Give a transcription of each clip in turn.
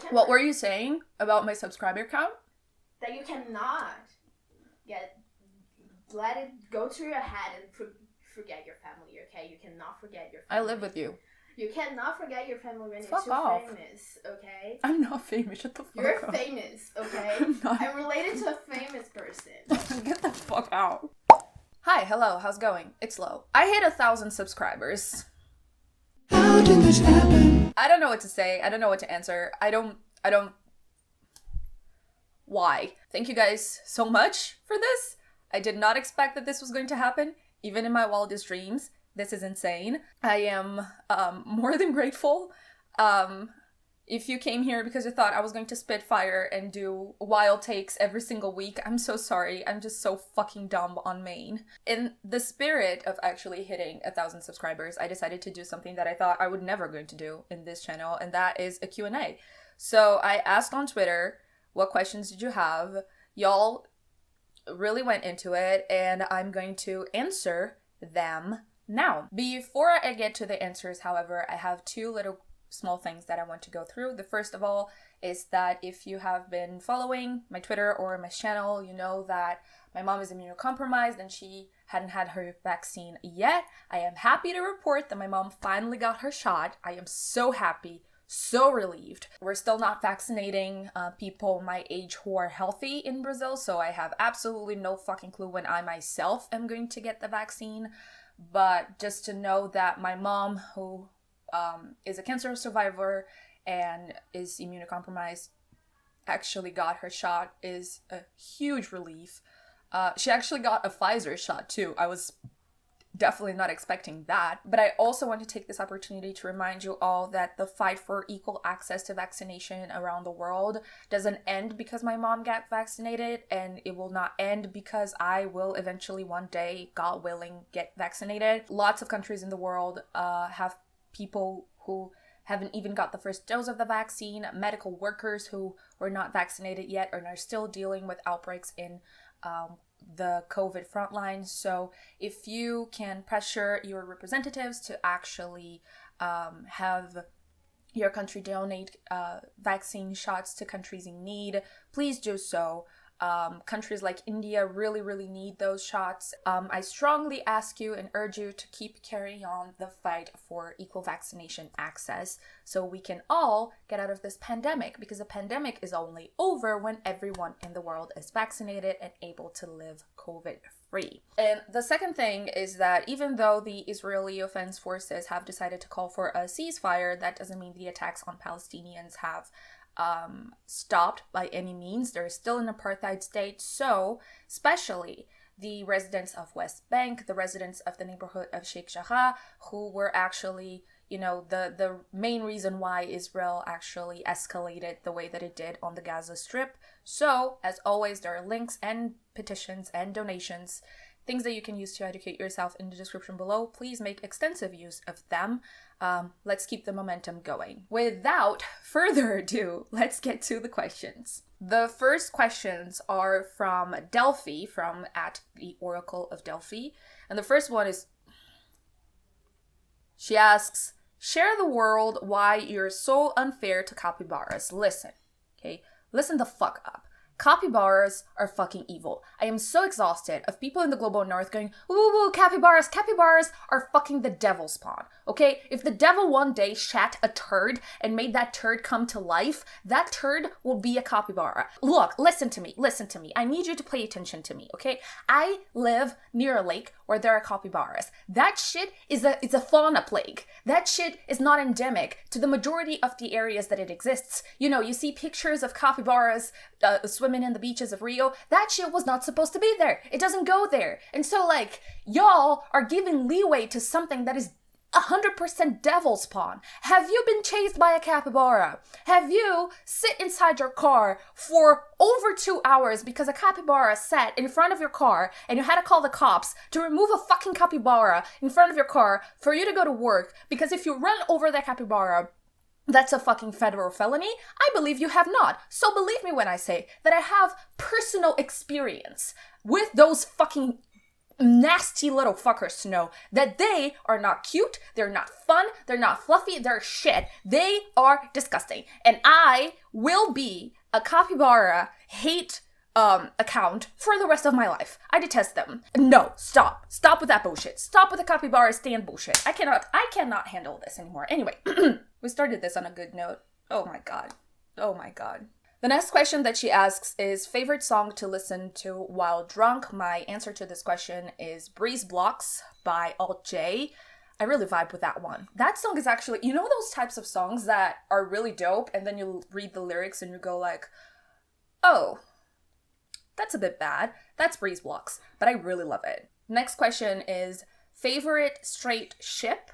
cannot. What were you saying about my subscriber count? That you cannot let it go through your head and forget your family, okay? You cannot forget your family. I live with you. You cannot forget your family when Fuck you're off. famous, okay? I'm not famous, shut the fuck You're up. famous, okay? I'm I'm related to a famous person. Get the fuck out. Hi, hello, how's it going? It's Lo. I hit 1,000 subscribers. How did this happen? I don't know what to say. I don't know what to answer. I don't. Why? Thank you guys so much for this. I did not expect that this was going to happen, even in my wildest dreams. This is insane. I am more than grateful. If you came here because you thought I was going to spit fire and do wild takes every single week, I'm so sorry. I'm just so fucking dumb on main. In the spirit of actually hitting 1,000 subscribers, I decided to do something that I thought I would never going to do in this channel, and that is a Q&A. So I asked on Twitter, what questions did you have? Y'all really went into it, and I'm going to answer them now. Before I get to the answers, however, I have two little small things that I want to go through. The first of all is that if you have been following my Twitter or my channel, you know that my mom is immunocompromised and she hadn't had her vaccine yet. I am happy to report that my mom finally got her shot. I am so happy, so relieved. We're still not vaccinating people my age who are healthy in Brazil, so I have absolutely no fucking clue when I myself am going to get the vaccine. But just to know that my mom, who is a cancer survivor and is immunocompromised, actually got her shot is a huge relief. She actually got a Pfizer shot too. I was definitely not expecting that. But I also want to take this opportunity to remind you all that the fight for equal access to vaccination around the world doesn't end because my mom got vaccinated, and it will not end because I will eventually one day, God willing, get vaccinated. Lots of countries in the world have people who haven't even got the first dose of the vaccine, medical workers who were not vaccinated yet and are still dealing with outbreaks in the COVID frontline. So if you can pressure your representatives to actually have your country donate vaccine shots to countries in need, please do so. Countries like India really need those shots. I strongly ask you and urge you to keep carrying on the fight for equal vaccination access so we can all get out of this pandemic, because the pandemic is only over when everyone in the world is vaccinated and able to live COVID-free. And the second thing is that even though the Israeli Defense Forces have decided to call for a ceasefire, that doesn't mean the attacks on Palestinians have stopped by any means. There is still an apartheid state, so especially the residents of West Bank, the residents of the neighborhood of Sheikh Jarrah, who were actually, you know, the main reason why Israel actually escalated the way that it did on the Gaza Strip. So, as always, there are links and petitions and donations, things that you can use to educate yourself, in the description below. Please make extensive use of them. Let's keep the momentum going. Without further ado, let's get to the questions. The first questions are from Delphi, from at the Oracle of Delphi. And the first one is, she asks, share the world why you're so unfair to capybaras. Listen, okay? Listen the fuck up. Capybaras are fucking evil. I am so exhausted of people in the global north going, ooh, capybaras. Capybaras are fucking the devil spawn, okay? If the devil one day shat a turd and made that turd come to life, that turd will be a capybara. Look, listen to me. I need you to pay attention to me, okay? I live near a lake where there are capybaras. That shit is a fauna plague. That shit is not endemic to the majority of the areas that it exists. You know, you see pictures of capybaras swimming in the beaches of Rio. That shit was not supposed to be there. It doesn't go there. And so, like, y'all are giving leeway to something that is 100% devil spawn. Have you been chased by a capybara? Have you sit inside your car for over 2 hours because a capybara sat in front of your car and you had to call the cops to remove a fucking capybara in front of your car for you to go to work? Because if you run over that capybara, that's a fucking federal felony? I believe you have not. So believe me when I say that I have personal experience with those fucking nasty little fuckers to know that they are not cute, they're not fun, they're not fluffy, they're shit. They are disgusting. And I will be a capybara hate account for the rest of my life. I detest them. No, stop. Stop with that bullshit. Stop with the capybara stand bullshit. I cannot handle this anymore. Anyway, we started this on a good note. Oh my god. Oh my god. The next question that she asks is favorite song to listen to while drunk. My answer to this question is Breeze Blocks by Alt J. I really vibe with that one. That song is actually, you know those types of songs that are really dope and then you read the lyrics and you go like, oh, that's a bit bad. That's Breeze Blocks, but I really love it. Next question is favorite straight ship.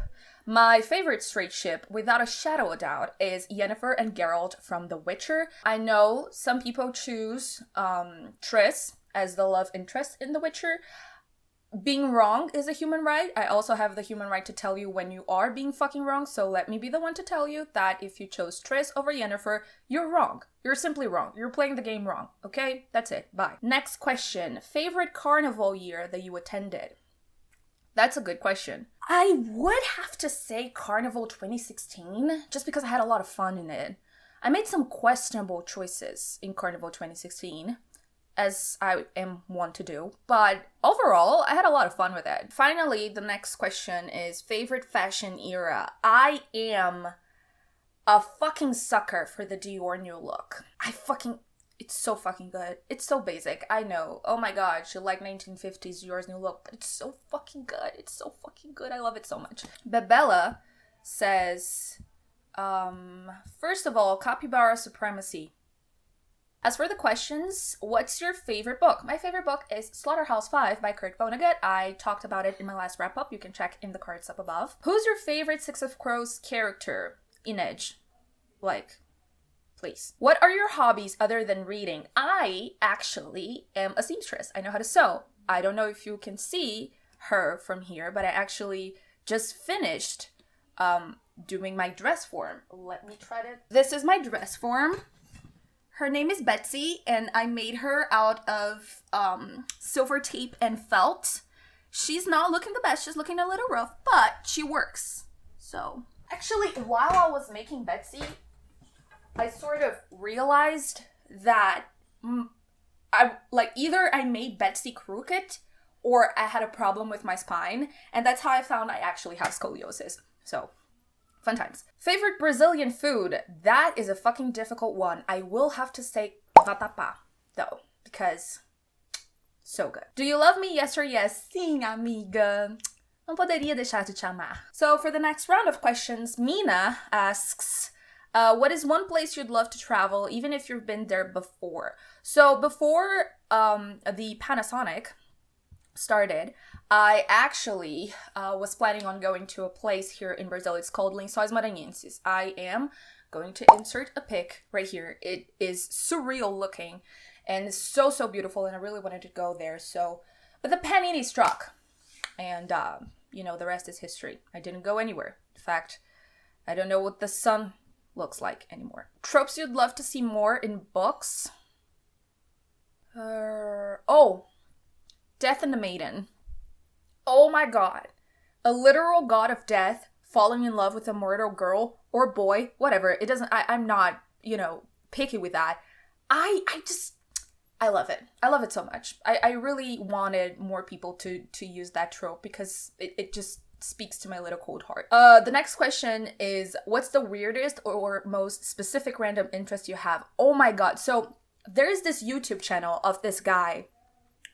My favorite straight ship, without a shadow of doubt, is Yennefer and Geralt from The Witcher. I know some people choose Triss as the love interest in The Witcher. Being wrong is a human right. I also have the human right to tell you when you are being fucking wrong, so let me be the one to tell you that if you chose Triss over Yennefer, you're wrong. You're simply wrong. You're playing the game wrong. Okay? That's it. Bye. Next question. Favorite carnival year that you attended? That's a good question. I would have to say Carnival 2016, just because I had a lot of fun in it. I made some questionable choices in Carnival 2016, as I am one to do, but overall, I had a lot of fun with it. Finally, the next question is favorite fashion era. I am a fucking sucker for the Dior new look. It's so fucking good. It's so basic. I know. Oh my god, you like 1950s Dior's new look, but it's so fucking good. It's so fucking good. I love it so much. Bebella says, first of all, Capybara Supremacy. As for the questions, what's your favorite book? My favorite book is Slaughterhouse-Five by Kurt Vonnegut. I talked about it in my last wrap-up. You can check in the cards up above. Who's your favorite Six of Crows character in Edge? Like, please. What are your hobbies other than reading? I actually am a seamstress. I know how to sew. I don't know if you can see her from here, but I actually just finished doing my dress form. Let me try to... This is my dress form. Her name is Betsy, and I made her out of silver tape and felt. She's not looking the best. She's looking a little rough, but she works. So, actually, while I was making Betsy, I sort of realized that either I made Betsy crooked or I had a problem with my spine, and that's how I found I actually have scoliosis. So, fun times. Favorite Brazilian food? That is a fucking difficult one. I will have to say vatapá, though, because so good. Do you love me? Yes or yes? Sim, amiga. Não poderia deixar de te amar. So for the next round of questions, Mina asks, what is one place you'd love to travel, even if you've been there before? So before the Panasonic started, I actually was planning on going to a place here in Brazil. It's called Lençóis Maranhenses. I am going to insert a pic right here. It is surreal looking and so, so beautiful, and I really wanted to go there. So, but the panini struck, and the rest is history. I didn't go anywhere. In fact, I don't know what the sun looks like anymore. Tropes you'd love to see more in books? Death and the Maiden. Oh my god. A literal god of death falling in love with a mortal girl or boy, whatever. It doesn't, I'm not, picky with that. I love it. I love it so much. I really wanted more people to use that trope because it just speaks to my little cold heart. The next question is, what's the weirdest or most specific random interest you have? Oh my god. So there's this YouTube channel of this guy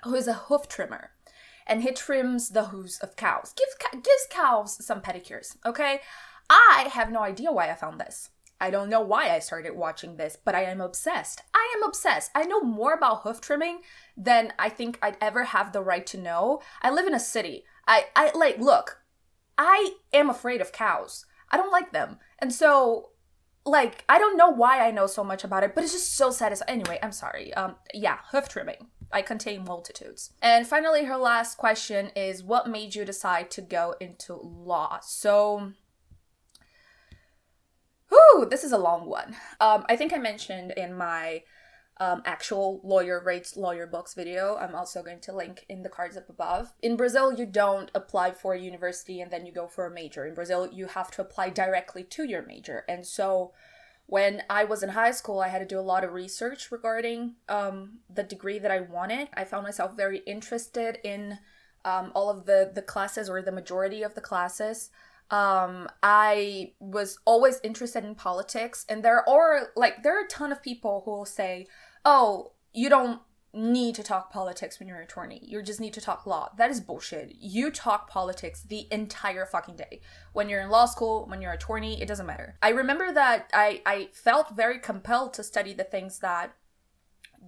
who is a hoof trimmer, and he trims the hooves of cows. Gives cows some pedicures, okay? I have no idea why I found this. I don't know why I started watching this, but I am obsessed. I am obsessed. I know more about hoof trimming than I think I'd ever have the right to know. I live in a city. Look, I am afraid of cows. I don't like them. And so, I don't know why I know so much about it, but it's just so satisfying. Anyway, I'm sorry. Hoof trimming. I contain multitudes. And finally, her last question is, what made you decide to go into law? So, this is a long one. I think I mentioned in my actual lawyer rates lawyer books video. I'm also going to link in the cards up above. In Brazil, you don't apply for a university and then you go for a major. In Brazil, you have to apply directly to your major. And so when I was in high school, I had to do a lot of research regarding the degree that I wanted. I found myself very interested in all of the classes, or the majority of the classes. I was always interested in politics, and there are a ton of people who will say, oh, you don't need to talk politics when you're an attorney. You just need to talk law. That is bullshit. You talk politics the entire fucking day. When you're in law school, when you're an attorney, it doesn't matter. I remember that I felt very compelled to study the things that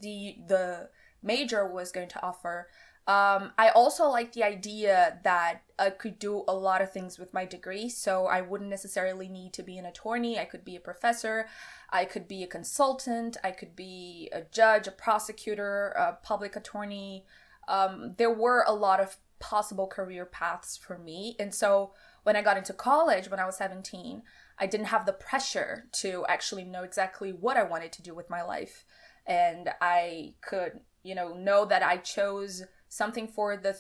the major was going to offer. I also like the idea that I could do a lot of things with my degree, so I wouldn't necessarily need to be an attorney. I could be a professor, I could be a consultant, I could be a judge, a prosecutor, a public attorney. There were a lot of possible career paths for me, and so when I got into college when I was 17, I didn't have the pressure to actually know exactly what I wanted to do with my life, and I could, know that I chose something for the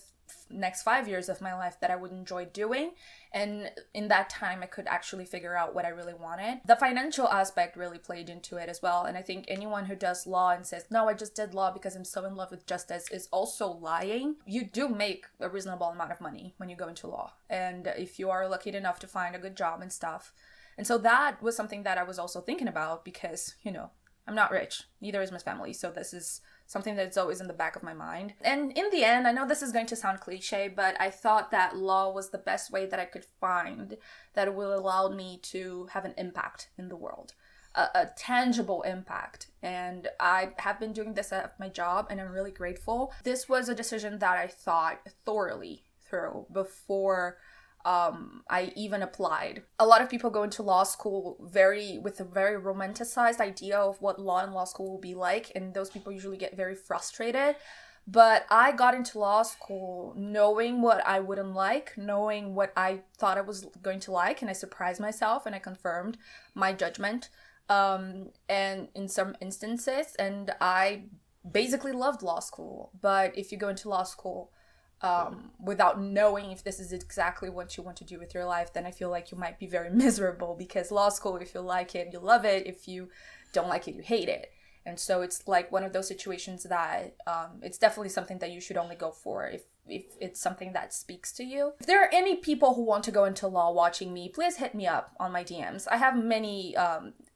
next 5 years of my life that I would enjoy doing. And in that time, I could actually figure out what I really wanted. The financial aspect really played into it as well. And I think anyone who does law and says, no, I just did law because I'm so in love with justice, is also lying. You do make a reasonable amount of money when you go into law. And if you are lucky enough to find a good job and stuff. And so that was something that I was also thinking about because, I'm not rich. Neither is my family. So this is something that's always in the back of my mind. And in the end, I know this is going to sound cliche, but I thought that law was the best way that I could find that will allow me to have an impact in the world, a tangible impact. And I have been doing this at my job, and I'm really grateful. This was a decision that I thought thoroughly through before I even applied. A lot of people go into law school with a very romanticized idea of what law and law school will be like, and those people usually get very frustrated. But I got into law school knowing what I wouldn't like, knowing what I thought I was going to like, and I surprised myself and I confirmed my judgment. And in some instances, and I basically loved law school. But if you go into law school without knowing if this is exactly what you want to do with your life, then I feel like you might be very miserable, because law school, if you like it, you love it. If you don't like it, you hate it. And so it's like one of those situations that it's definitely something that you should only go for if it's something that speaks to you. If there are any people who want to go into law watching me, please hit me up on my DMs. I have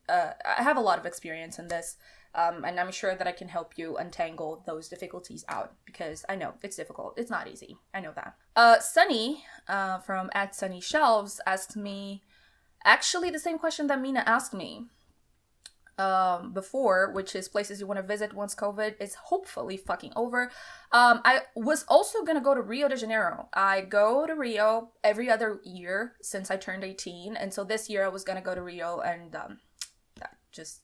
I have a lot of experience in this. And I'm sure that I can help you untangle those difficulties out, because I know it's difficult. It's not easy. I know that. Sunny from @SunnyShelves asked me actually the same question that Mina asked me before, which is places you want to visit once COVID is hopefully fucking over. I was also going to go to Rio de Janeiro. I go to Rio every other year since I turned 18. And so this year I was going to go to Rio, and that just...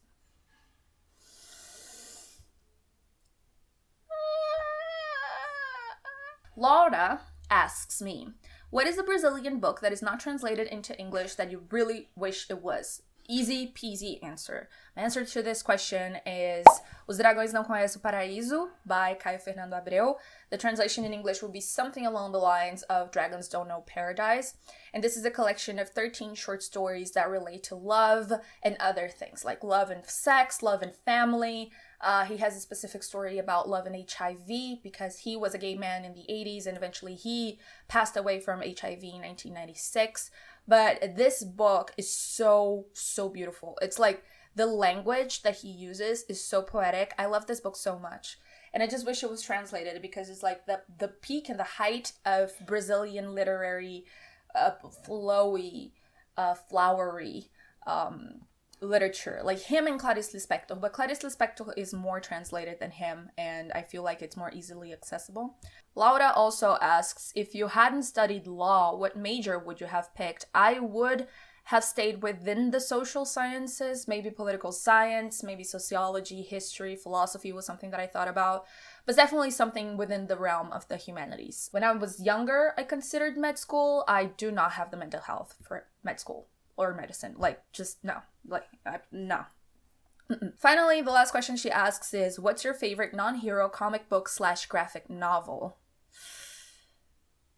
Laura asks me, what is a Brazilian book that is not translated into English that you really wish it was? Easy peasy answer. My answer to this question is Os Dragões Não Conhecem o Paraíso by Caio Fernando Abreu. The translation in English will be something along the lines of Dragons Don't Know Paradise. And this is a collection of 13 short stories that relate to love and other things, like love and sex, love and family. He has a specific story about love and HIV, because he was a gay man in the 80s and eventually he passed away from HIV in 1996. But this book is so, so beautiful. It's like the language that he uses is so poetic. I love this book so much. And I just wish it was translated, because it's like the peak and the height of Brazilian literary, flowy, flowery literature. Like him and Clarice Lispector. But Clarice Lispector is more translated than him, and I feel like it's more easily accessible. Laura also asks, if you hadn't studied law, what major would you have picked? I would have stayed within the social sciences, maybe political science, maybe sociology, history, philosophy was something that I thought about, but definitely something within the realm of the humanities. When I was younger, I considered med school. I do not have the mental health for med school or medicine. Like, just no. No. Finally, the last question she asks is, what's your favorite non-hero comic book / graphic novel?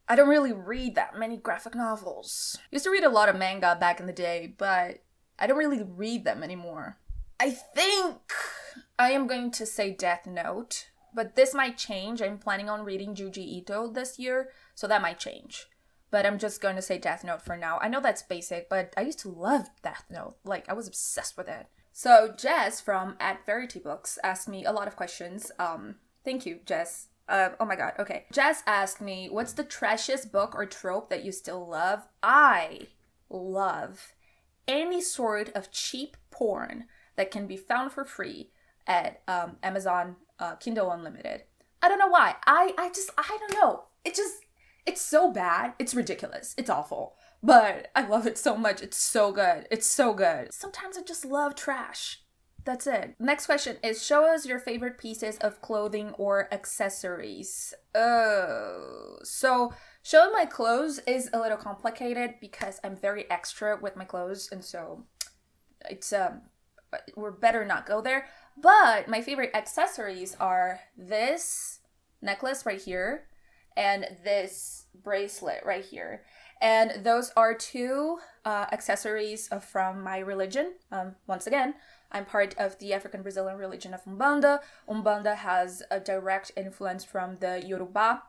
I don't really read that many graphic novels. Used to read a lot of manga back in the day, but I don't really read them anymore. I think I am going to say Death Note, but this might change. I'm planning on reading Juji Ito this year, so that might change. But I'm just going to say Death Note for now. I know that's basic, but I used to love Death Note. Like, I was obsessed with it. So Jess from @VerityBooks asked me a lot of questions. Thank you, Jess. Oh my god, okay. Jess asked me, what's the trashiest book or trope that you still love? I love any sort of cheap porn that can be found for free at Amazon Kindle Unlimited. I don't know why. I don't know. It's so bad. It's ridiculous. It's awful. But I love it so much. It's so good. It's so good. Sometimes I just love trash. That's it. Next question is, show us your favorite pieces of clothing or accessories. So showing my clothes is a little complicated because I'm very extra with my clothes, and so it's we're better not go there. But my favorite accessories are this necklace right here and this bracelet right here. And those are two accessories from my religion. Once again, I'm part of the African Brazilian religion of Umbanda. Umbanda has a direct influence from the Yoruba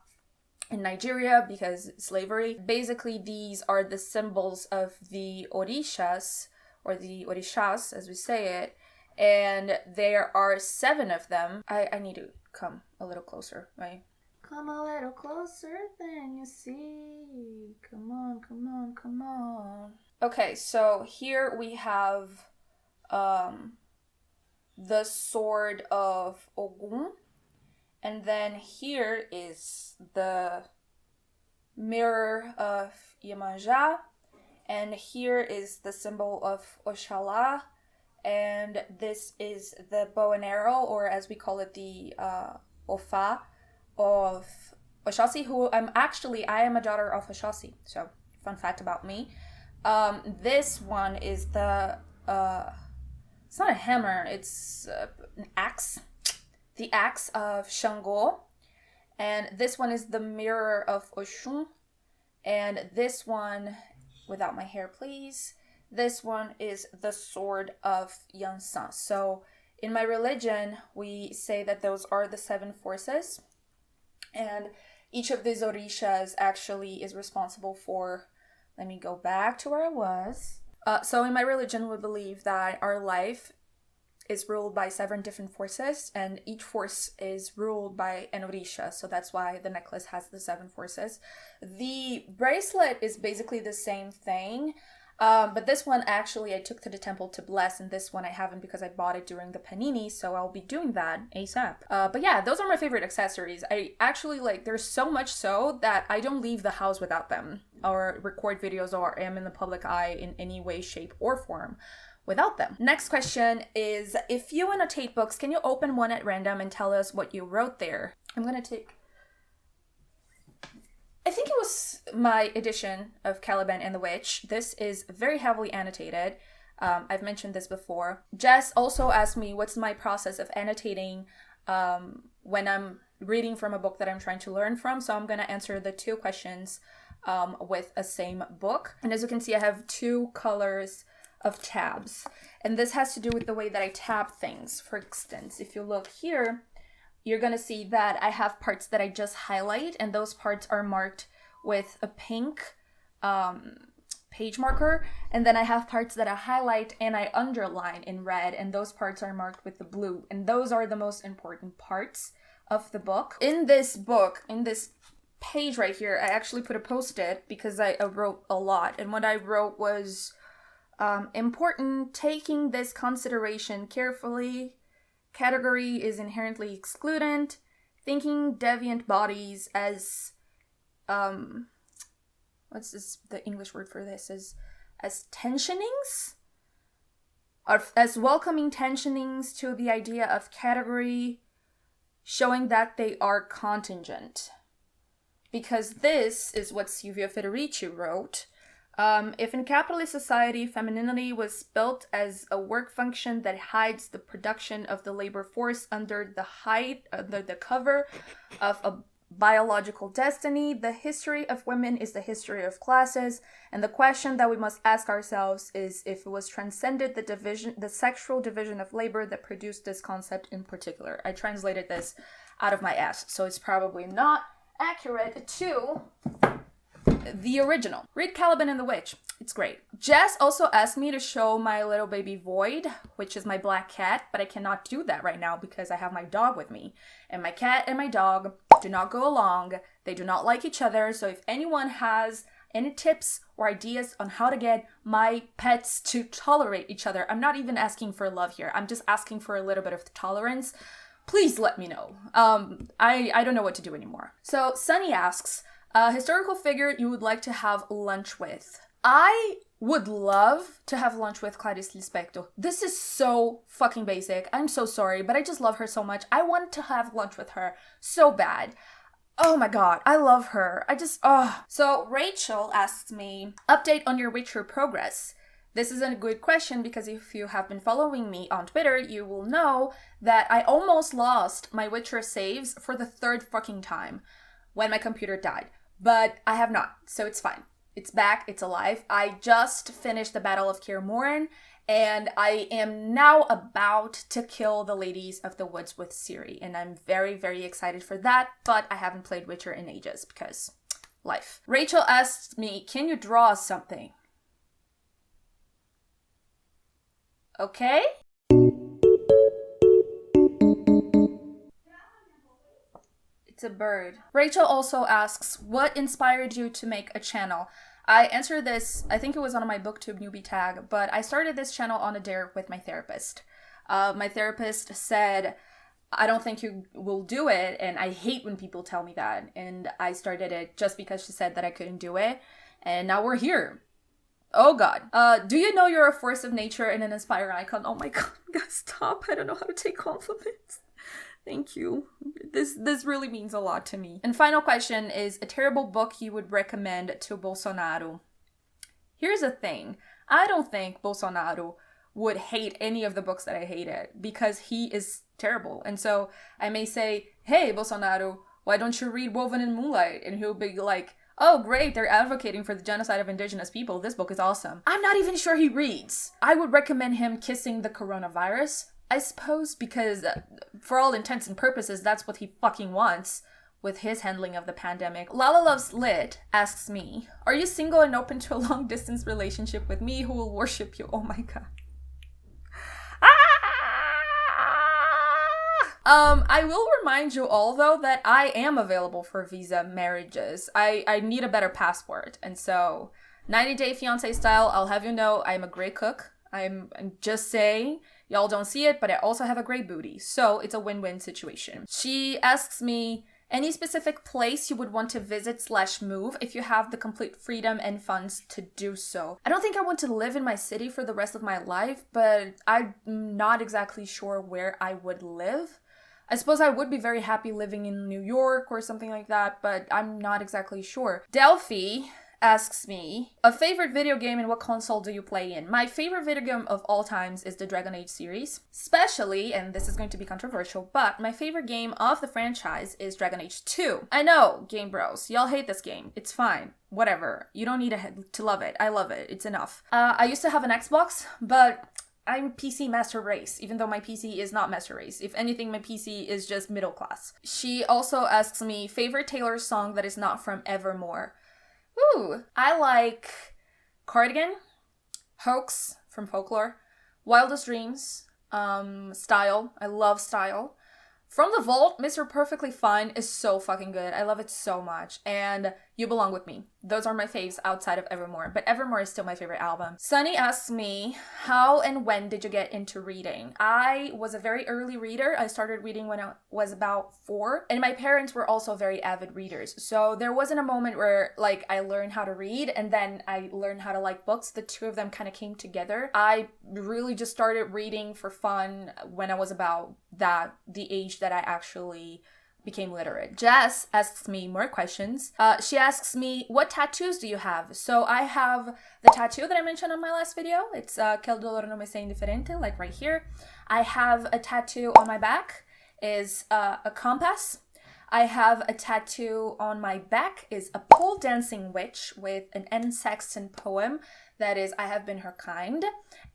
in Nigeria because slavery. Basically, these are the symbols of the orishas, or the orishas as we say it. And there are 7 of them. I need to come a little closer, right? Come a little closer than you see. Come on, come on, come on. Okay, so here we have the sword of Ogun. And then here is the mirror of Iemanjá. And here is the symbol of Oxalá. And this is the bow and arrow, or as we call it, the Ofa of Oshasi, who I am a daughter of Oshasi. So, fun fact about me. This one is the, it's not a hammer, it's an axe. The axe of Shango. And this one is the mirror of Oshun. And this one, without my hair please, this one is the sword of Yansan. So, in my religion, we say that those are the 7 forces. And each of these orishas actually is responsible for, let me go back to where I was. So in my religion, we believe that our life is ruled by 7 different forces, and each force is ruled by an orisha. So that's why the necklace has the 7 forces. The bracelet is basically the same thing. But this one actually I took to the temple to bless, and this one I haven't because I bought it during the panini, so I'll be doing that ASAP. But yeah, those are my favorite accessories. I actually there's so much so that I don't leave the house without them, or record videos, or am in the public eye in any way, shape, or form without them. Next question is, if you annotate books, can you open one at random and tell us what you wrote there? I'm gonna take... I think it was my edition of Caliban and the Witch. This is very heavily annotated. I've mentioned this before. Jess also asked me what's my process of annotating when I'm reading from a book that I'm trying to learn from. So I'm going to answer the 2 questions with a same book. And as you can see, I have 2 colors of tabs. And this has to do with the way that I tab things. For instance, if you look here, you're going to see that I have parts that I just highlight, and those parts are marked with a pink page marker. And then I have parts that I highlight and I underline in red, and those parts are marked with the blue. And those are the most important parts of the book. In this book, in this page right here, I actually put a post-it because I wrote a lot. And what I wrote was important, taking this consideration carefully. Category is inherently excludent. Thinking deviant bodies as what's this, the English word for this, as tensionings, or as welcoming tensionings to the idea of category, showing that they are contingent. Because this is what Silvia Federici wrote. If in capitalist society femininity was built as a work function that hides the production of the labor force under the cover of a biological destiny, the history of women is the history of classes, and the question that we must ask ourselves is if it was transcended the sexual division of labor that produced this concept in particular. I translated this out of my ass, so it's probably not accurate to the original. Read Caliban and the Witch. It's great. Jess also asked me to show my little baby Void, which is my black cat, but I cannot do that right now because I have my dog with me. And my cat and my dog do not go along. They do not like each other. So if anyone has any tips or ideas on how to get my pets to tolerate each other, I'm not even asking for love here. I'm just asking for a little bit of tolerance. Please let me know. I don't know what to do anymore. So Sunny asks, a historical figure you would like to have lunch with. I would love to have lunch with Clarice Lispector. This is so fucking basic. I'm so sorry, but I just love her so much. I want to have lunch with her so bad. Oh my god, I love her. So Rachel asks me, update on your Witcher progress. This is a good question because if you have been following me on Twitter, you will know that I almost lost my Witcher saves for the third fucking time when my computer died. But I have not, so it's fine. It's back, it's alive. I just finished the Battle of Kaer Morhen, and I am now about to kill the Ladies of the Woods with Ciri, and I'm very, very excited for that, but I haven't played Witcher in ages, because life. Rachel asked me, can you draw something? Okay? It's a bird. Rachel also asks, what inspired you to make a channel? I answered this, I think it was on my booktube newbie tag, but I started this channel on a dare with my therapist. My therapist said, I don't think you will do it, and I hate when people tell me that. And I started it just because she said that I couldn't do it, and now we're here. Oh god. Do you know you're a force of nature and an inspiring icon? Oh my god, guys, stop. I don't know how to take compliments. Thank you. This really means a lot to me. And final question is a terrible book you would recommend to Bolsonaro. Here's the thing. I don't think Bolsonaro would hate any of the books that I hated because he is terrible. And so I may say, hey, Bolsonaro, why don't you read Woven in Moonlight? And he'll be like, oh, great, they're advocating for the genocide of indigenous people. This book is awesome. I'm not even sure he reads. I would recommend him Kissing the Coronavirus, I suppose, because for all intents and purposes, that's what he fucking wants with his handling of the pandemic. Lala Loves Lit asks me, are you single and open to a long-distance relationship with me who will worship you? Oh my god. I will remind you all, though, that I am available for visa marriages. I need a better passport, and so 90-day fiancé style, I'll have you know I'm a great cook. I'm just saying, y'all don't see it, but I also have a great booty, so it's a win-win situation. She asks me, any specific place you would want to visit/move if you have the complete freedom and funds to do so? I don't think I want to live in my city for the rest of my life, but I'm not exactly sure where I would live. I suppose I would be very happy living in New York or something like that, but I'm not exactly sure. Delphi asks me, a favorite video game and what console do you play in? My favorite video game of all times is the Dragon Age series. Especially, and this is going to be controversial, but my favorite game of the franchise is Dragon Age 2. I know, Game Bros, y'all hate this game. It's fine. Whatever. You don't need to love it. I love it. It's enough. I used to have an Xbox, but I'm PC master race, even though my PC is not master race. If anything, my PC is just middle class. She also asks me, favorite Taylor song that is not from Evermore. Ooh, I like Cardigan, Hoax from Folklore, Wildest Dreams, Style. I love Style. From the Vault, Mr. Perfectly Fine is so fucking good. I love it so much. And You Belong With Me. Those are my faves outside of Evermore, but Evermore is still my favorite album. Sunny asks me, how and when did you get into reading? I was a very early reader. I started reading when I was about 4, and my parents were also very avid readers. So there wasn't a moment where like I learned how to read and then I learned how to like books. The two of them kind of came together. I really just started reading for fun when I was about the age that I actually became literate. Jess asks me more questions. She asks me, what tattoos do you have? So I have the tattoo that I mentioned on my last video. It's Que el dolor no me sea indiferente, like right here. I have a tattoo on my back, is a compass. I have a tattoo on my back, is a pole dancing witch with an N. Sexton poem that is, I have been her kind.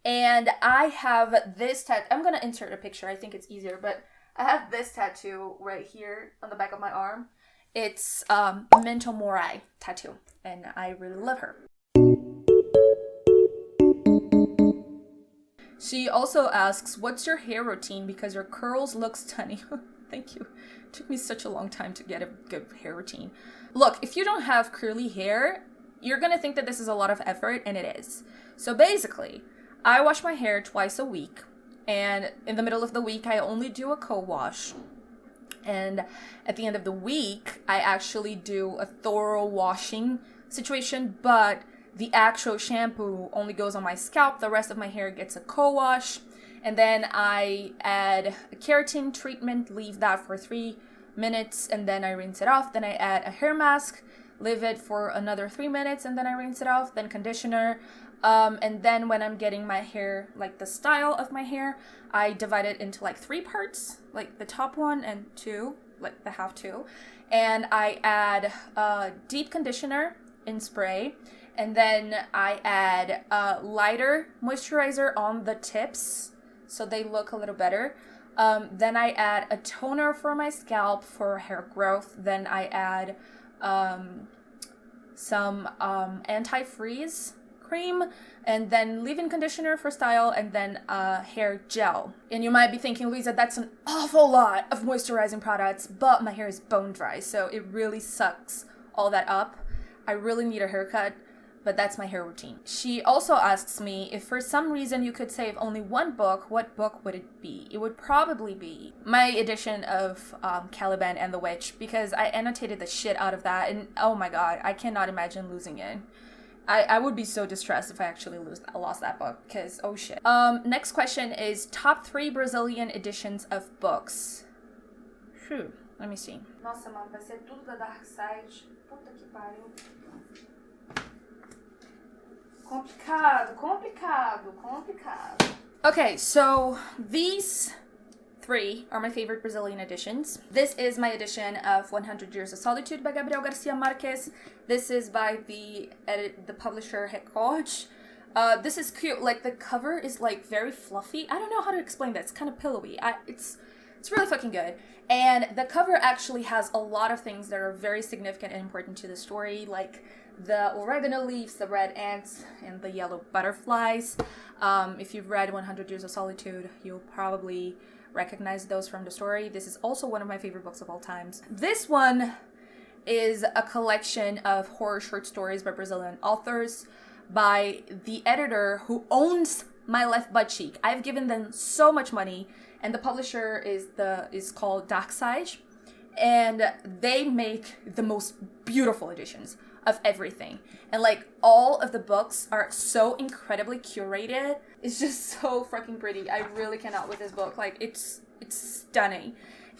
And I have this tattoo. I'm gonna insert a picture, I think it's easier, but I have this tattoo right here on the back of my arm. It's Memento Mori tattoo, and I really love her. She also asks, what's your hair routine because your curls look stunning? Thank you. It took me such a long time to get a good hair routine. Look, if you don't have curly hair, you're gonna think that this is a lot of effort, and it is. So basically, I wash my hair twice a week, and in the middle of the week, I only do a co-wash. And at the end of the week, I actually do a thorough washing situation, but the actual shampoo only goes on my scalp. The rest of my hair gets a co-wash. And then I add a keratin treatment, leave that for 3 minutes, and then I rinse it off. Then I add a hair mask, leave it for another 3 minutes, and then I rinse it off. Then conditioner. And then when I'm getting my hair, like the style of my hair, I divide it into like 3 parts, like the top 1 and 2, like the half 2. And I add deep conditioner in spray. And then I add lighter moisturizer on the tips, so they look a little better. Then I add a toner for my scalp for hair growth. Then I add some anti-freeze cream, and then leave-in conditioner for style, and then hair gel. And you might be thinking, Luisa, that's an awful lot of moisturizing products, but my hair is bone dry, so it really sucks all that up. I really need a haircut, but that's my hair routine. She also asks me, if for some reason you could save only one book, what book would it be? It would probably be my edition of Caliban and the Witch, because I annotated the shit out of that, and oh my god, I cannot imagine losing it. I would be so distressed if I actually lost that book, because oh shit. Next question is top 3 Brazilian editions of books. Let me see. Nossa, mano, vai ser tudo da Dark Side. Puta que pariu. Complicado. Okay, so these 3 are my favorite Brazilian editions. This is my edition of 100 Years of Solitude by Gabriel Garcia Marquez. This is by the publisher Record. This is cute. Like, the cover is like very fluffy. I don't know how to explain that. It's kind of pillowy. It's really fucking good. And the cover actually has a lot of things that are very significant and important to the story, like the oregano leaves, the red ants, and the yellow butterflies. If you've read 100 Years of Solitude, you'll probably recognize those from the story. This is also one of my favorite books of all times. This one is a collection of horror short stories by Brazilian authors by the editor who owns my left butt cheek. I've given them so much money, and the publisher is called Dark Side, and they make the most beautiful editions of everything. And like, all of the books are so incredibly curated. It's just so fucking pretty. I really cannot with this book. Like, it's stunning.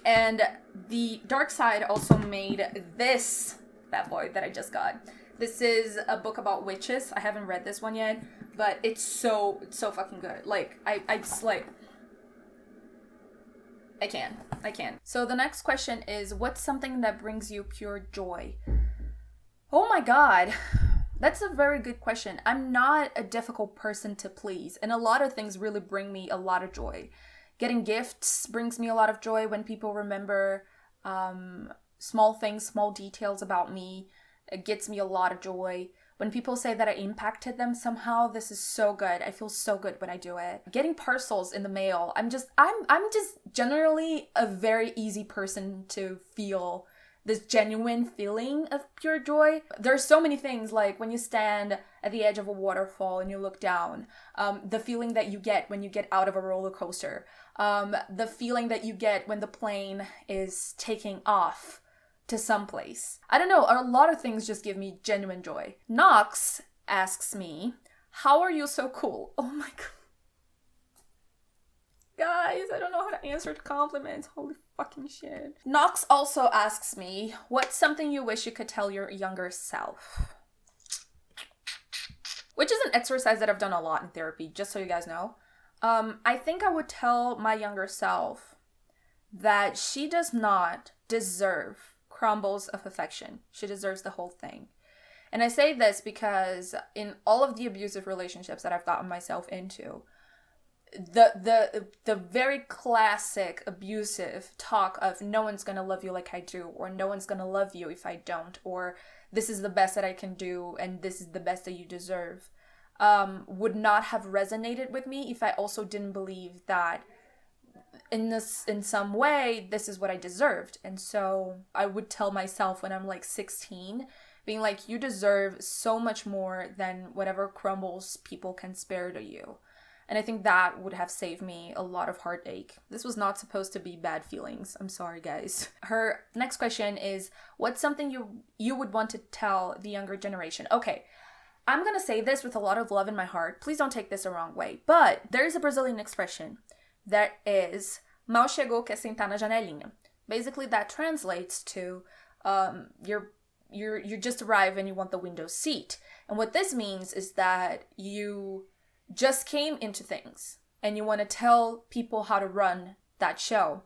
And the Dark Side also made this bad boy that I just got. This is a book about witches. I haven't read this one yet, but it's so fucking good. Like, I just like, I can. So the next question is, what's something that brings you pure joy? Oh my god, that's a very good question. I'm not a difficult person to please, and a lot of things really bring me a lot of joy. Getting gifts brings me a lot of joy when people remember small things, small details about me. It gets me a lot of joy. When people say that I impacted them somehow, this is so good. I feel so good when I do it. Getting parcels in the mail, I'm just generally a very easy person to feel this genuine feeling of pure joy. There's so many things, like when you stand at the edge of a waterfall and you look down, the feeling that you get when you get out of a roller coaster, the feeling that you get when the plane is taking off to someplace. I don't know, a lot of things just give me genuine joy. Knox asks me, how are you so cool? Oh my god. Guys, I don't know how to answer the compliments. Holy fucking shit. Knox also asks me, what's something you wish you could tell your younger self? Which is an exercise that I've done a lot in therapy, just so you guys know. I think I would tell my younger self that she does not deserve crumbles of affection. She deserves the whole thing. And I say this because in all of the abusive relationships that I've gotten myself into, the very classic abusive talk of no one's gonna love you like I do, or no one's gonna love you if I don't, or this is the best that I can do and this is the best that you deserve, would not have resonated with me if I also didn't believe that in some way this is what I deserved. And so I would tell myself when I'm like 16, being like, you deserve so much more than whatever crumbles people can spare to you. And I think that would have saved me a lot of heartache. This was not supposed to be bad feelings. I'm sorry, guys. Her next question is, what's something you would want to tell the younger generation? Okay, I'm gonna say this with a lot of love in my heart. Please don't take this the wrong way. But there's a Brazilian expression that is, mal chegou quer sentar na janelinha. Basically, that translates to, you just arrive and you want the window seat. And what this means is that you just came into things and you want to tell people how to run that show.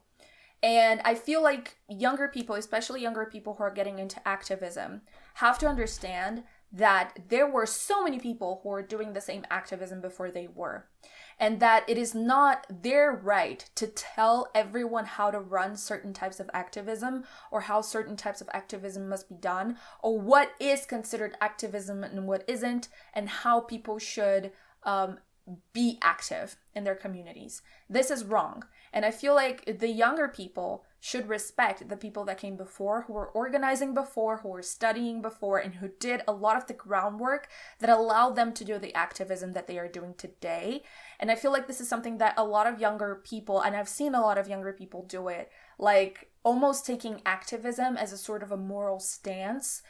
And I feel like younger people, especially younger people who are getting into activism, have to understand that there were so many people who were doing the same activism before they were. And that it is not their right to tell everyone how to run certain types of activism, or how certain types of activism must be done, or what is considered activism and what isn't, and how people should be active in their communities. This is wrong. And I feel like the younger people should respect the people that came before, who were organizing before, who were studying before, and who did a lot of the groundwork that allowed them to do the activism that they are doing today. And I feel like this is something that a lot of younger people, and I've seen a lot of younger people do it, like almost taking activism as a sort of a moral stance.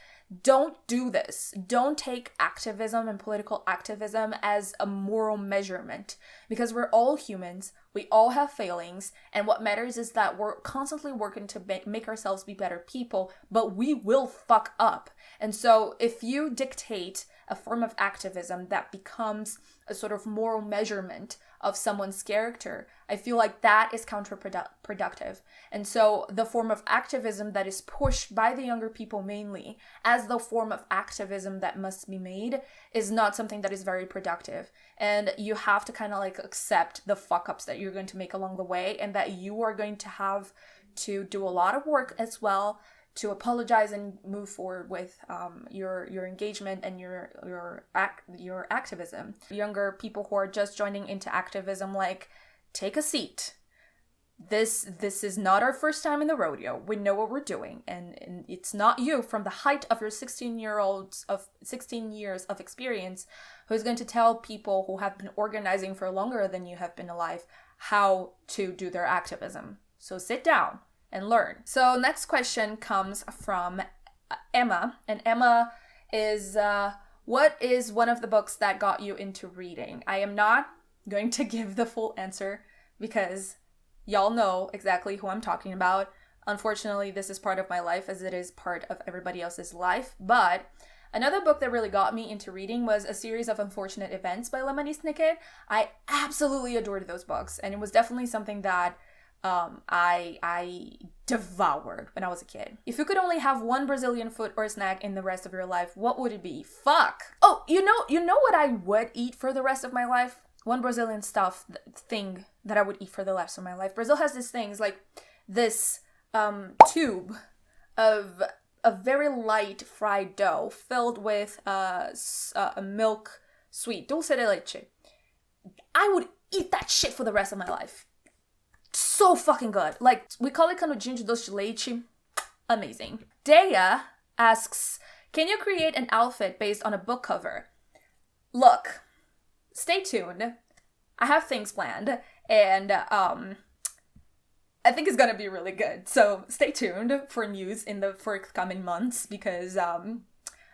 Don't do this. Don't take activism and political activism as a moral measurement, because we're all humans. We all have failings, and what matters is that we're constantly working to make ourselves be better people, but we will fuck up. And so if you dictate a form of activism that becomes a sort of moral measurement of someone's character, I feel like that is counterproductive. And so the form of activism that is pushed by the younger people mainly as the form of activism that must be made is not something that is very productive. And you have to kind of like accept the fuck ups that you're going to make along the way, and that you are going to have to do a lot of work as well to apologize and move forward with your engagement and your activism. Younger people who are just joining into activism, like, take a seat. This is not our first time in the rodeo. We know what we're doing, and it's not you from the height of your 16 years of experience who's going to tell people who have been organizing for longer than you have been alive how to do their activism. So sit down and learn. So next question comes from Emma, and Emma is, what is one of the books that got you into reading? I am not going to give the full answer because y'all know exactly who I'm talking about. Unfortunately, this is part of my life as it is part of everybody else's life. But another book that really got me into reading was A Series of Unfortunate Events by Lemony Snicket. I absolutely adored those books, and it was definitely something that I devoured when I was a kid. If you could only have one Brazilian food or snack in the rest of your life, what would it be? Fuck! Oh, you know what I would eat for the rest of my life? One Brazilian thing that I would eat for the rest of my life. Brazil has these things, like this tube of a very light fried dough filled with a milk sweet, dulce de leche. I would eat that shit for the rest of my life. So fucking good. Like, we call it canudinho de doce de leite. Amazing. Dea asks, can you create an outfit based on a book cover? Look, stay tuned. I have things planned, and I think it's gonna be really good. So stay tuned for news in the forthcoming months, because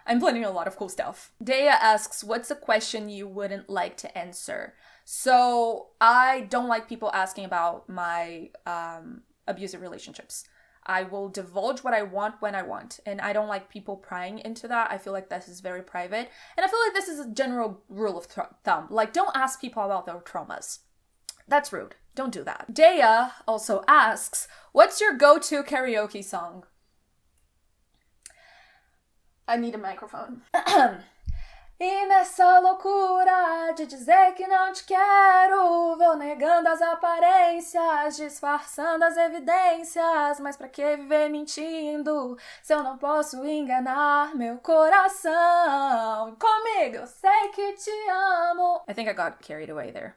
I'm planning a lot of cool stuff. Dea asks, what's a question you wouldn't like to answer? So I don't like people asking about my abusive relationships. I will divulge what I want when I want, and I don't like people prying into that. I feel like this is very private, and I feel like this is a general rule of thumb. Like, don't ask people about their traumas. That's rude. Don't do that. Dea also asks, what's your go-to karaoke song? I need a microphone. E nessa loucura de dizer que não te quero, vou negando as aparências, disfarçando as evidências, mas pra que viver mentindo se eu não posso enganar meu coração? Comigo, eu sei que te amo. I think I got carried away there.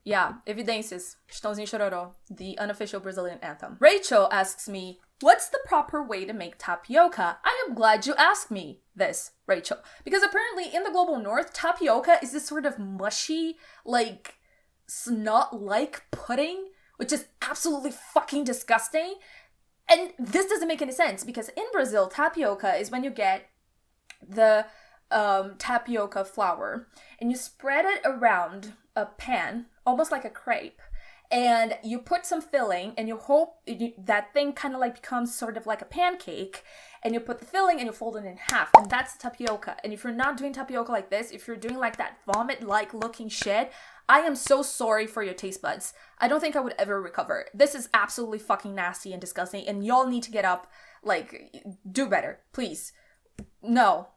Yeah, Evidências, Chitãozinho Chororó, the unofficial Brazilian anthem. Rachel asks me, what's the proper way to make tapioca? I am glad you asked me this, Rachel. Because apparently in the global north, tapioca is this sort of mushy, like, snot-like pudding, which is absolutely fucking disgusting. And this doesn't make any sense, because in Brazil, tapioca is when you get the tapioca flour, and you spread it around a pan, almost like a crepe. And you put some filling, and you hope that thing kind of like becomes sort of like a pancake, and you put the filling and you fold it in half, and that's tapioca. And if you're not doing tapioca like this, if you're doing like that vomit-like looking shit, I am so sorry for your taste buds. I don't think I would ever recover. This is absolutely fucking nasty and disgusting, and y'all need to get up, like, do better, please. No.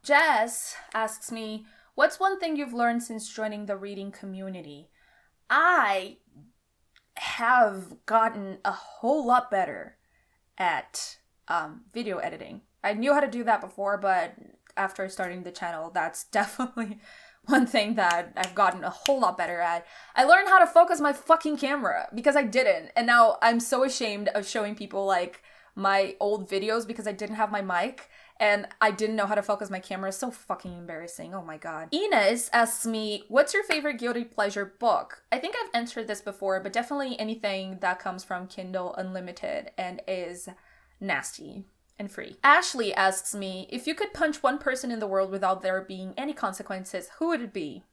Jess asks me, what's one thing you've learned since joining the reading community? I have gotten a whole lot better at video editing. I knew how to do that before, but after starting the channel, that's definitely one thing that I've gotten a whole lot better at. I learned how to focus my fucking camera because I didn't. And now I'm so ashamed of showing people like my old videos because I didn't have my mic. And I didn't know how to focus my camera. It's so fucking embarrassing. Oh my god. Ines asks me, what's your favorite guilty pleasure book? I think I've answered this before, but definitely anything that comes from Kindle Unlimited and is nasty and free. Ashley asks me, if you could punch one person in the world without there being any consequences, who would it be?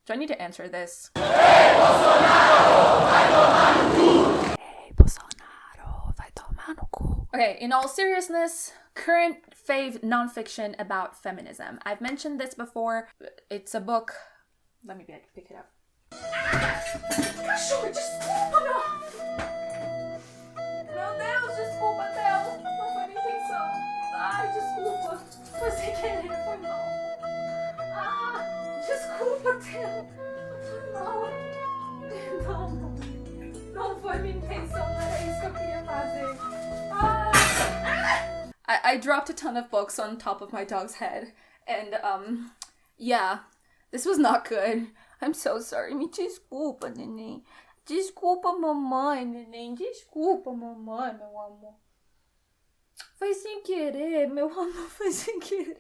Do I need to answer this? Hey, Bolsonaro! Hey, Bolsonaro! Okay, in all seriousness, current fave nonfiction about feminism. I've mentioned this before. It's a book. Let me pick it up. Cachorro, desculpa, meu Deus, desculpa, Theo. Não foi minha intenção. Ai, desculpa. Foi sem querer, foi mal. Ah, desculpa, Theo. Foi mal. Não foi minha intenção, não era isso que eu queria fazer. I dropped a ton of books on top of my dog's head, and yeah, this was not good. I'm so sorry. Me desculpa, neném. Desculpa, mamãe, neném. Desculpa, mamãe, meu amor. Foi sem querer, meu amor, foi sem querer.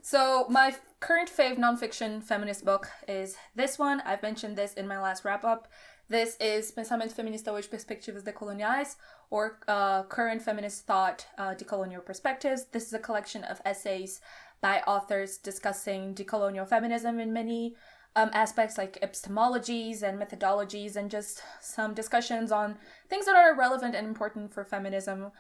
So, my current fave nonfiction feminist book is this one. I've mentioned this in my last wrap-up. This is Pensamento Feminista Hoje, Perspectivas DECOLONIZE, or Current Feminist Thought, Decolonial Perspectives. This is a collection of essays by authors discussing decolonial feminism in many aspects, like epistemologies and methodologies, and just some discussions on things that are relevant and important for feminism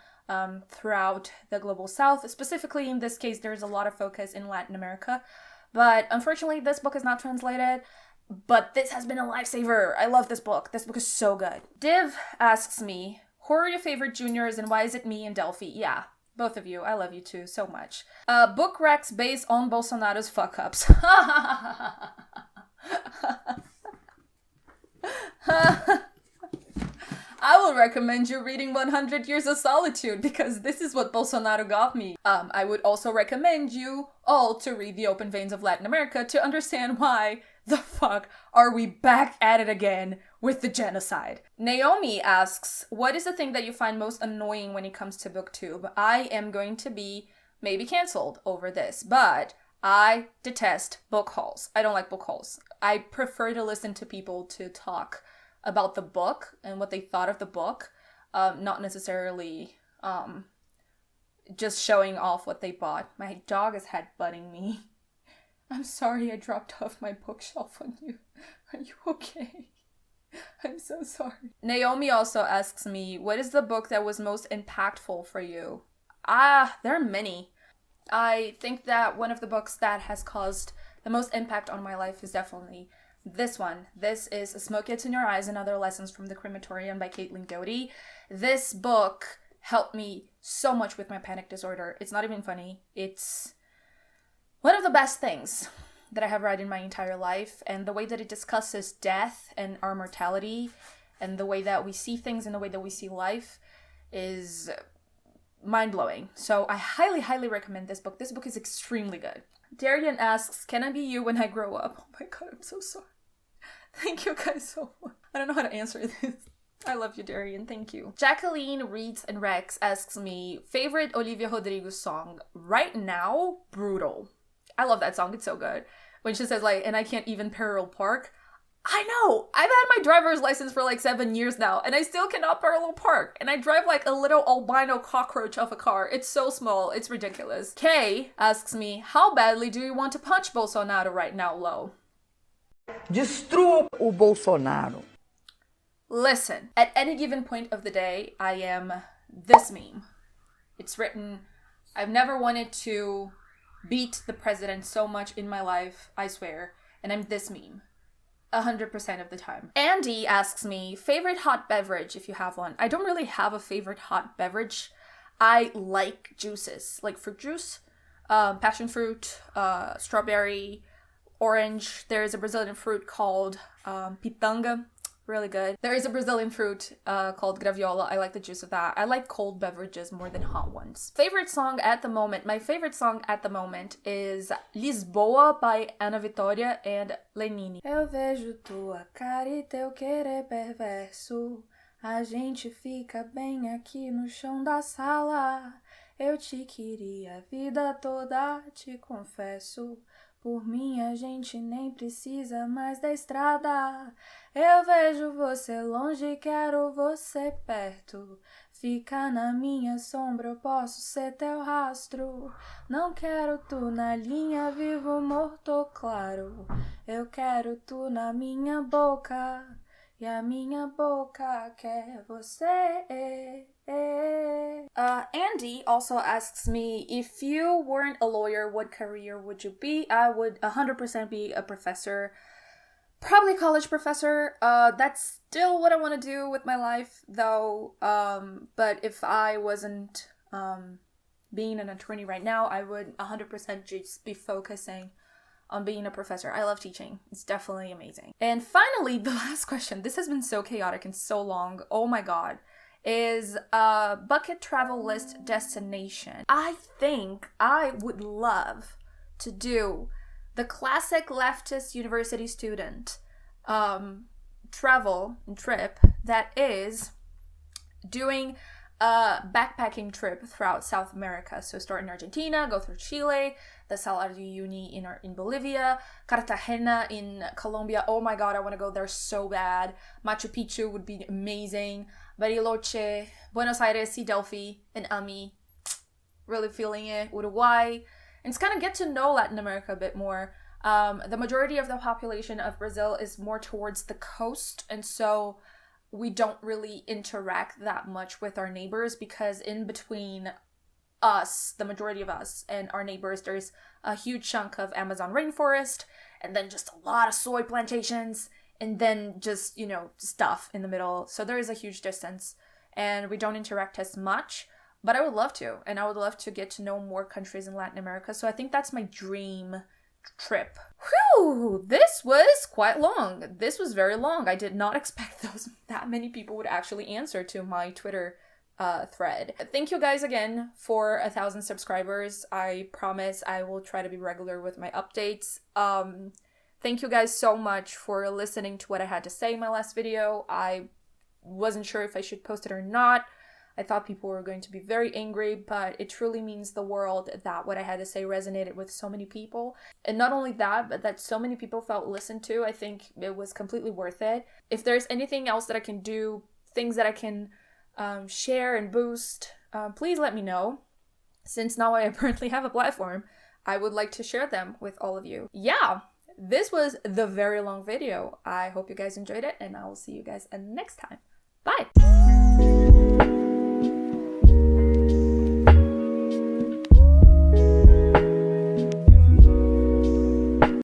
throughout the global south. Specifically, in this case, there's a lot of focus in Latin America. But unfortunately, this book is not translated. But this has been a lifesaver. I love this book. This book is so good. Div asks me, who are your favorite juniors and why is it me and Delphi? Yeah, both of you. I love you too so much. Book recs based on Bolsonaro's fuck-ups. I will recommend you reading 100 Years of Solitude because this is what Bolsonaro got me. I would also recommend you all to read The Open Veins of Latin America to understand why the fuck are we back at it again with the genocide. Naomi asks, what is the thing that you find most annoying when it comes to BookTube? I am going to be maybe canceled over this, but I detest book hauls. I don't like book hauls. I prefer to listen to people to talk about the book and what they thought of the book not necessarily just showing off what they bought. My dog is headbutting me. I'm sorry I dropped off my bookshelf on you. Are you okay? I'm so sorry. Naomi also asks me, what is the book that was most impactful for you? There are many. I think that one of the books that has caused the most impact on my life is definitely this one. This is Smoke Gets in Your Eyes and Other Lessons from the Crematorium by Caitlin Doty. This book helped me so much with my panic disorder. It's not even funny. It's one of the best things that I have read in my entire life, and the way that it discusses death and our mortality and the way that we see things and the way that we see life is mind-blowing. So I highly, highly recommend this book. This book is extremely good. Darian asks, can I be you when I grow up? Oh my god, I'm so sorry. Thank you guys so much. I don't know how to answer this. I love you, Darian. Thank you. Jacqueline Reads and Rex asks me, favorite Olivia Rodrigo song? Right now, Brutal. I love that song. It's so good. When she says, like, and I can't even parallel park. I know! I've had my driver's license for like 7 years now, and I still cannot parallel park. And I drive like a little albino cockroach of a car. It's so small. It's ridiculous. Kay asks me, how badly do you want to punch Bolsonaro right now, Lo? Destrua o Bolsonaro. Listen, at any given point of the day, I am this meme. It's written, I've never wanted to beat the president so much in my life, I swear, and I'm this meme 100% of the time. Andy asks me, favorite hot beverage if you have one. I don't really have a favorite hot beverage. I like juices, like fruit juice, passion fruit, strawberry, orange. There is a Brazilian fruit called pitanga. Really good. There is a Brazilian fruit called graviola. I like the juice of that. I like cold beverages more than hot ones. Favorite song at the moment. My favorite song at the moment is Lisboa by Ana Vitória and Lenine. Eu vejo tua cara e teu querer perverso. A gente fica bem aqui no chão da sala. Eu te queria a vida toda, te confesso. Por mim a gente nem precisa mais da estrada. Eu vejo você longe, quero você perto. Fica na minha sombra, eu posso ser teu rastro. Não quero tu na linha, vivo, morto, claro. Eu quero tu na minha boca. E a minha boca quer você. Andy also asks me, if you weren't a lawyer, what career would you be? I would 100% be a professor. Probably a college professor. That's still what I want to do with my life, though. But if I wasn't being an attorney right now, I would 100% just be focusing on being a professor. I love teaching. It's definitely amazing. And finally, the last question. This has been so chaotic and so long. Oh my god. Is a bucket travel list destination. I think I would love to do the classic leftist university student travel trip that is doing a backpacking trip throughout South America. So start in Argentina, go through Chile, the Salar de Uyuni in Bolivia, Cartagena in Colombia. Oh my god, I want to go there so bad. Machu Picchu would be amazing. Bariloche, Buenos Aires, see Delphi, and Ami. Really feeling it. Uruguay. And just kind of get to know Latin America a bit more. The majority of the population of Brazil is more towards the coast, and so we don't really interact that much with our neighbors, because in between us, the majority of us, and our neighbors, there's a huge chunk of Amazon rainforest, and then just a lot of soy plantations, and then just, stuff in the middle. So there is a huge distance, and we don't interact as much, but I would love to, and I would love to get to know more countries in Latin America. So I think that's my dream trip. Whew, this was quite long. This was very long. I did not expect that many people would actually answer to my Twitter thread. Thank you guys again for 1,000 subscribers. I promise I will try to be regular with my updates. Thank you guys so much for listening to what I had to say in my last video. I wasn't sure if I should post it or not. I thought people were going to be very angry, but it truly means the world that what I had to say resonated with so many people. And not only that, but that so many people felt listened to. I think it was completely worth it. If there's anything else that I can do, things that I can share and boost, please let me know. Since now I apparently have a platform, I would like to share them with all of you. Yeah, this was the very long video. I hope you guys enjoyed it, and I will see you guys next time. Bye!